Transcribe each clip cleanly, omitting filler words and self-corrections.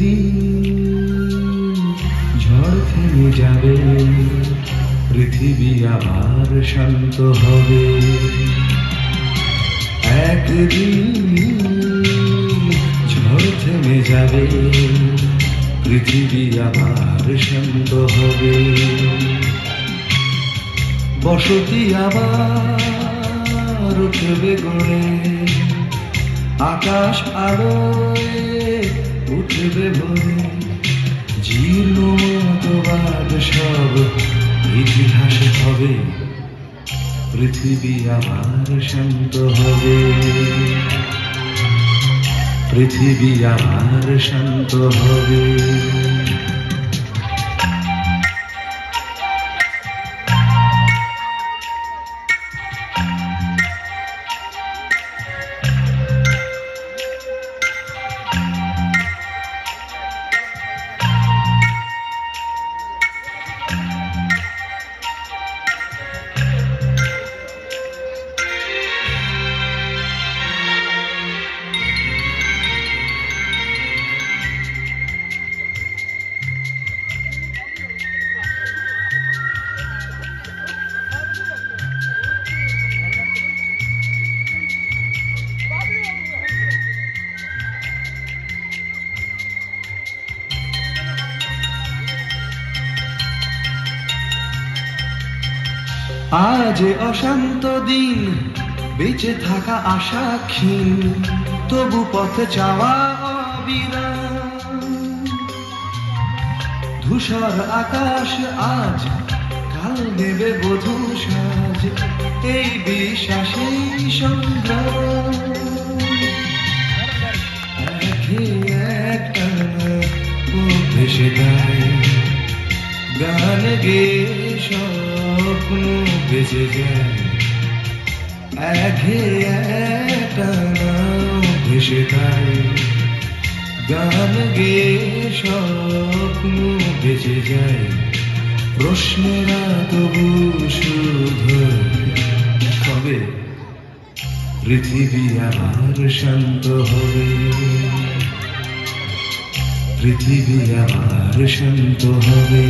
একদিন ঝড় থেমে যাবে, পৃথিবী আবার শান্ত হবে। একদিন ঝড় থেমে যাবে, পৃথিবী আবার শান্ত হবে। বসতি আবার উঠবে গড়ে, আকাশ আলোয় উঠবে ভরে। জীর্ণ মতবাদ সব ইতিহাসে হবে, পৃথিবী আবার শান্ত হবে। পৃথিবী আবার শান্ত হবে। আজ অশান্ত দিন, বেঁচে থাকা আশা ক্ষীণ, তবু পথে চাওয়া অবিরাম। ধূসর আকাশ আজ, কাল নেবে বধূ সাজ, এই বিশ্বাসেই সংগ্রাম। একটা ভেসে গায় গান গে, স্বপ্ন ভেসে যায়। একটা ভেসে গায় গান গে, স্বপ্ন ভেসে যায়। প্রশ্নেরা তবু শুধু কবে পৃথিবী আবার শান্ত হবে। পৃথিবী আবার শান্ত হবে।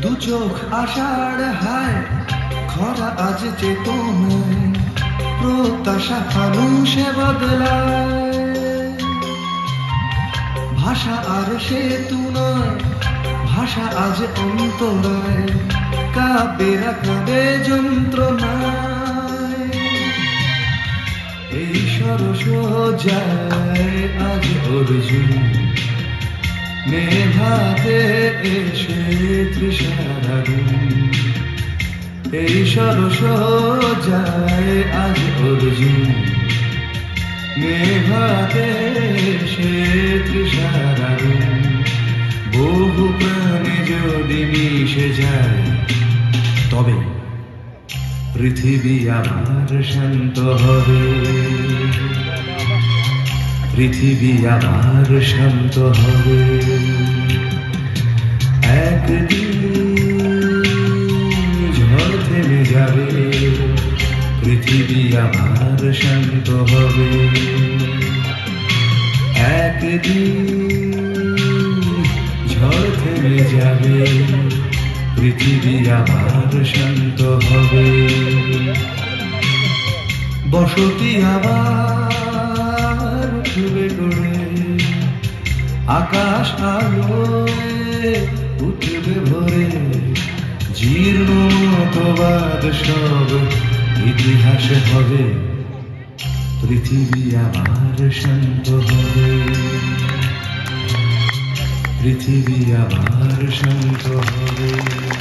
দু চোখ আষাঢ় হায়, খরা আজ চেতনায়, প্রত্যাশা ফানুষে বদলায়। ভাষা আর সেতু নয়, ভাষা আজ অন্তরায়, কাব্যেরা কাঁদে যন্ত্রণায়। এই সরস যায় আজ অর্জুন, নেভাতে এসে তৃষার আগুন। এই সরস যায় আজ অর্জুন, নেভাতে এসে তৃষার আগুন। বহু প্রাণে যদি মিশে যায়, তবে পৃথিবী আবার শান্ত হবে। পৃথিবী আবার শান্ত হবে। একদিন ঝড় থেমে যাবে, পৃথিবী আবার শান্ত হবে। একদিন ঝড় থেমে যাবে, পৃথিবী আবার শান্ত হবে। বসতি আবার উঠবে গড়ে, আকাশ আলোয় উঠবে ভরে। জীর্ণ মতবাদ সব ইতিহাসে হবে, পৃথিবী আবার শান্ত হবে, পৃথিবী আবার শান্ত হবে।